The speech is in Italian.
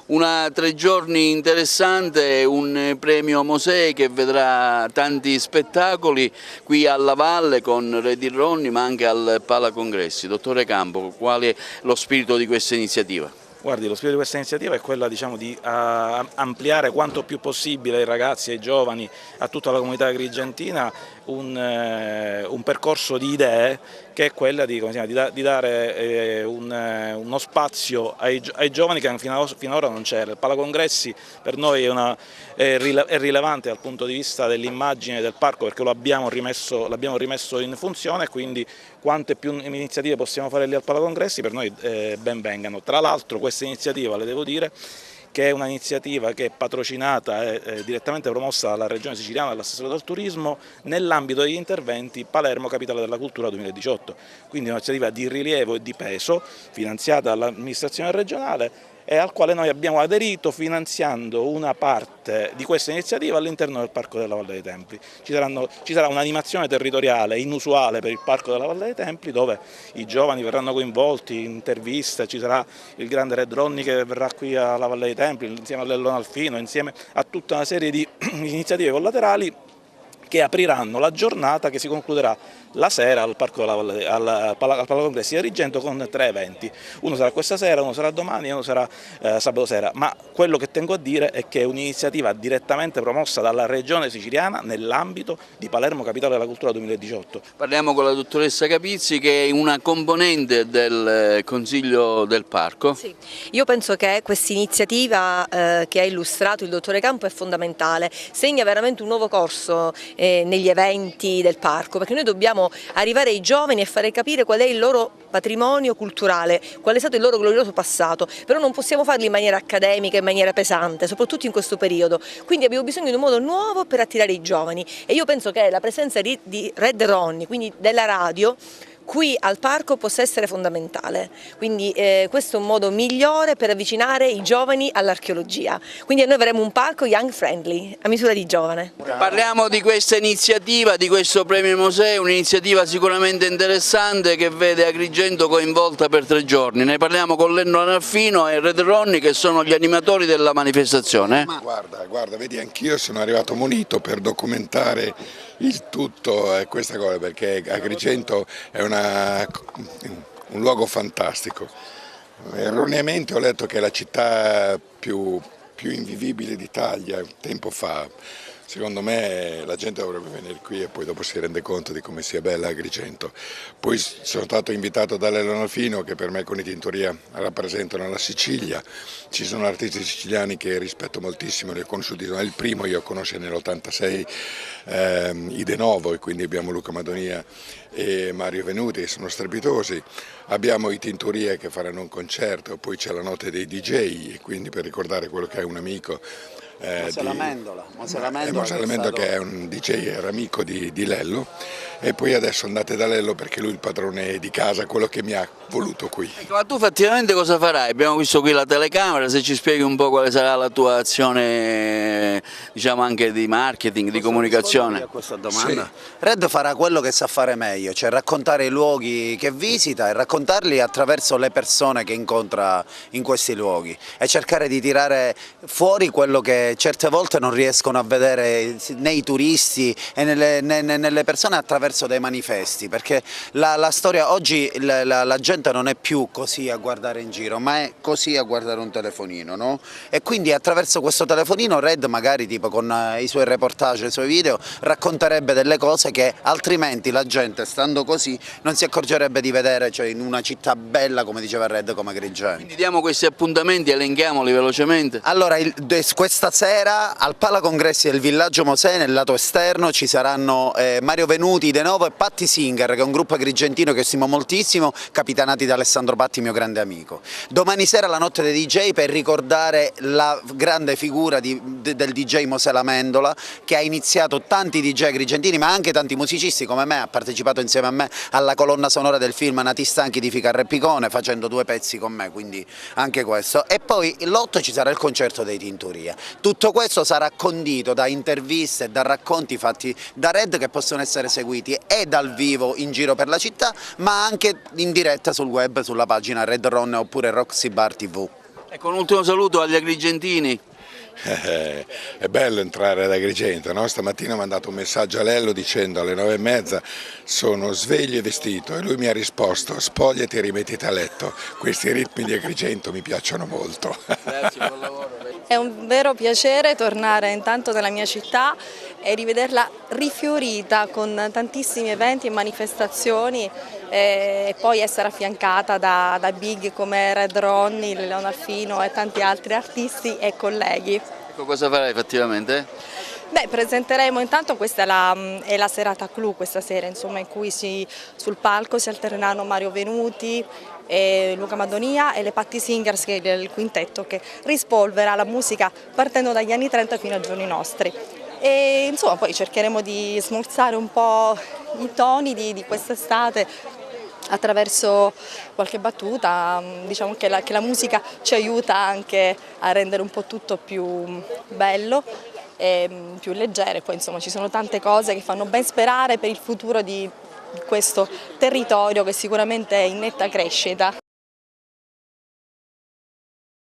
3 giorni interessante, un premio Mosè che vedrà tanti spettacoli qui alla Valle con Red Ronnie ma anche al Palacongressi. Dottore Campo, qual è lo spirito di questa iniziativa? Guardi, lo spirito di questa iniziativa è quella, diciamo, di ampliare quanto più possibile ai ragazzi, ai giovani, a tutta la comunità agrigentina un percorso di idee che è quella di dare uno spazio ai giovani che fino ad ora non c'era. Il Palacongressi per noi è rilevante dal punto di vista dell'immagine del parco perché l'abbiamo rimesso in funzione, quindi quante più iniziative possiamo fare lì al Palacongressi per noi ben vengano. Tra l'altro questa iniziativa, le devo dire, che è un'iniziativa che è patrocinata e direttamente promossa dalla Regione Siciliana, dall'assessore del turismo, nell'ambito degli interventi Palermo Capitale della Cultura 2018, quindi un'iniziativa di rilievo e di peso, finanziata dall'amministrazione regionale e al quale noi abbiamo aderito finanziando una parte di questa iniziativa all'interno del Parco della Valle dei Templi. Ci sarà un'animazione territoriale inusuale per il Parco della Valle dei Templi dove i giovani verranno coinvolti, interviste, ci sarà il grande Red Ronnie che verrà qui alla Valle dei Templi insieme a Lellone Alfino, insieme a tutta una serie di iniziative collaterali che apriranno la giornata che si concluderà la sera al Palacongressi di Agrigento con 3 eventi. Uno sarà questa sera, uno sarà domani e uno sarà sabato sera. Ma quello che tengo a dire è che è un'iniziativa direttamente promossa dalla Regione Siciliana nell'ambito di Palermo Capitale della Cultura 2018. Parliamo con la dottoressa Capizzi che è una componente del Consiglio del Parco. Sì, io penso che questa iniziativa che ha illustrato il dottore Campo è fondamentale, segna veramente un nuovo corso negli eventi del parco, perché noi dobbiamo arrivare ai giovani e fare capire qual è il loro patrimonio culturale, qual è stato il loro glorioso passato, però non possiamo farlo in maniera accademica, in maniera pesante, soprattutto in questo periodo, quindi abbiamo bisogno di un modo nuovo per attirare i giovani e io penso che la presenza di Red Ronnie, quindi della radio, qui al parco possa essere fondamentale, quindi questo è un modo migliore per avvicinare i giovani all'archeologia, quindi noi avremo un parco young friendly, a misura di giovane. Parliamo di questa iniziativa, di questo premio Mosè, un'iniziativa sicuramente interessante che vede Agrigento coinvolta per 3 giorni, ne parliamo con Lellone Alfino e Red Ronnie che sono gli animatori della manifestazione. Guarda, vedi, anch'io sono arrivato munito per documentare il tutto questa cosa perché Agrigento è un luogo fantastico. Erroneamente ho letto che è la città più invivibile d'Italia tempo fa. Secondo me la gente dovrebbe venire qui e poi dopo si rende conto di come sia bella Agrigento. Poi sono stato invitato da Lellone Alfino che per me con i Tintoria rappresentano la Sicilia. Ci sono artisti siciliani che rispetto moltissimo, li ho conosciuti, il primo io conosco nell'86 i De Novo e quindi abbiamo Luca Madonia e Mario Venuti che sono strepitosi. Abbiamo i Tintoria che faranno un concerto, poi c'è la notte dei DJ e quindi per ricordare quello che è un amico. Mosè Amendola che è un DJ, era amico di Lello e poi adesso andate da Lello perché lui è il padrone di casa, quello che mi ha voluto qui. Ecco, ma tu effettivamente cosa farai? Abbiamo visto qui la telecamera, se ci spieghi un po' quale sarà la tua azione, diciamo anche di marketing, di comunicazione. A questa domanda? Sì. Red farà quello che sa fare meglio, cioè raccontare i luoghi che visita e raccontarli attraverso le persone che incontra in questi luoghi e cercare di tirare fuori quello che certe volte non riescono a vedere nei turisti e nelle persone attraverso dei manifesti, perché la storia oggi la gente non è più così a guardare in giro, ma è così a guardare un telefonino, no? E quindi attraverso questo telefonino Red magari tipo con i suoi reportage, i suoi video racconterebbe delle cose che altrimenti la gente stando così non si accorgerebbe di vedere, cioè in una città bella come diceva Red come Agrigento. Quindi diamo questi appuntamenti, elenchiamoli velocemente. Allora questa sera al Palacongressi del Villaggio Mosè nel lato esterno ci saranno Mario Venuti De Novo e Patti Singer, che è un gruppo agrigentino che stimo moltissimo, capitanati da Alessandro Patti, mio grande amico. Domani sera la notte dei DJ per ricordare la grande figura del DJ Mosè Amendola, che ha iniziato tanti DJ agrigentini ma anche tanti musicisti come me, ha partecipato insieme a me alla colonna sonora del film Nati Stanchi di Ficarra e Picone facendo 2 pezzi con me, quindi anche questo. E poi l'8 ci sarà il concerto dei Tintoria. Tutto questo sarà condito da interviste e da racconti fatti da Red che possono essere seguiti e dal vivo in giro per la città, ma anche in diretta sul web, sulla pagina Red Ronnie oppure Roxy Bar TV. Ecco, un ultimo saluto agli agrigentini. È bello entrare ad Agrigento, no? Stamattina ho mandato un messaggio a Lello dicendo alle 9:30 sono sveglio e vestito e lui mi ha risposto spogliati e rimettiti a letto, questi ritmi di Agrigento mi piacciono molto. Grazie, buon lavoro. È un vero piacere tornare intanto nella mia città e rivederla rifiorita con tantissimi eventi e manifestazioni e poi essere affiancata da big come Red Ronnie, Leon Alfino e tanti altri artisti e colleghi. Ecco, cosa farai effettivamente? Beh, presenteremo intanto, questa è la serata clou questa sera, insomma, in cui sul palco si alterneranno Mario Venuti, Luca Madonia e le Patti Singers, che è il quintetto che rispolvera la musica partendo dagli anni 30 fino ai giorni nostri. E insomma poi cercheremo di smorzare un po' i toni di quest'estate attraverso qualche battuta, diciamo che la musica ci aiuta anche a rendere un po' tutto più bello e più leggero. Poi insomma ci sono tante cose che fanno ben sperare per il futuro di questo territorio che sicuramente è in netta crescita.